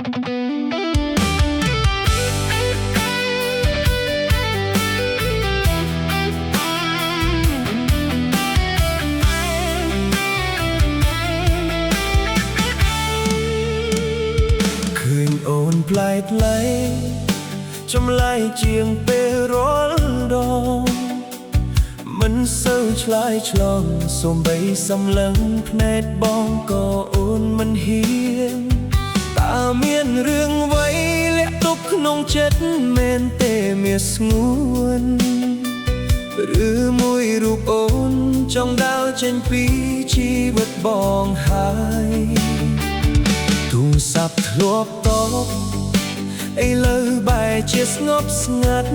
អូនប្លែកឡៃចម្លែកជាងពេលរាល់ដងមិនសូវឆ្លើយឆ្លងសូម្បីសម្លឹងភ្នែកបងក៏អូនមិនហ៊ានតើមានរឿងអ្វីលាក់ទុកក្នុងចិត្តមែនទេមានស្ងួនឬមួយរូបអូនចង់ដើរចេញពីជីវិតបងហើយទូរស័ព្ទធ្លាប់តបឥឡូវបែរជាស្ងប់ស្ងាត់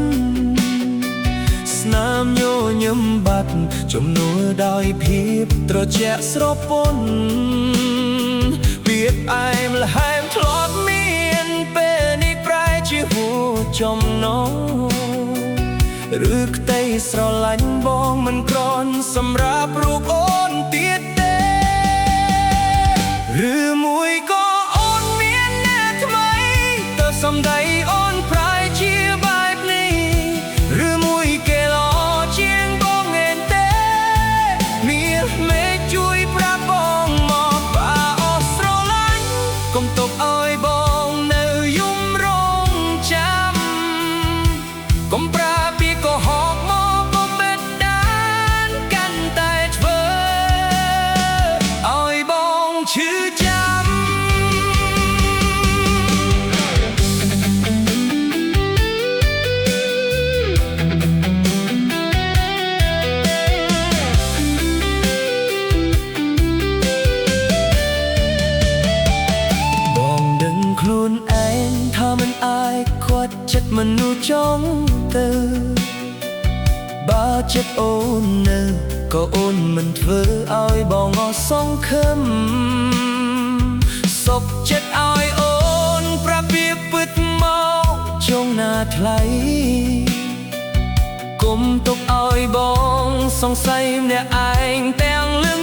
ស្នាមញញឹមបាត់ជំនួសដោយភាពត្រជាក់ស្រពន់ពាក្យផ្អែមល្ហែមធ្លាប់មានពេលនេះប្រែជាហួរចំណងឬក្តីស្រឡាញ់បងមិនគ្រាន់សម្រាប់រូបអូនទៀតទេឬមួយក៏អូនមានអ្នកថ្មីទៅសម្ដីអូនប្រែជាបែបនេះឬមួយគេល្អជាងបងឯងទេមានមេឃជួយប្រាប់បងមកបាអស់ស្រឡាញ់កុំទុកឲ្យបងនៅយំរងចាំកុំប្រើពាក្យកុហកមកបំបិទដានកាន់តែធ្វើឲ្យបងឈឺចាំបងដឹងខ្លួនឯងថាមិនអាចខ្វាត់ចិត្តមនុស្សចង់ទៅបើចិត្តអូននៅក៏អូនមិនធ្វើឲ្យបងអស់សង្ឃឹមសុខចិត្តឲ្យអូនប្រាប់វាពិតមកចង់ណាថ្លៃគុំទុកឲ្យបងសង្ស័យម្នាក់ឯងទាំងលឹង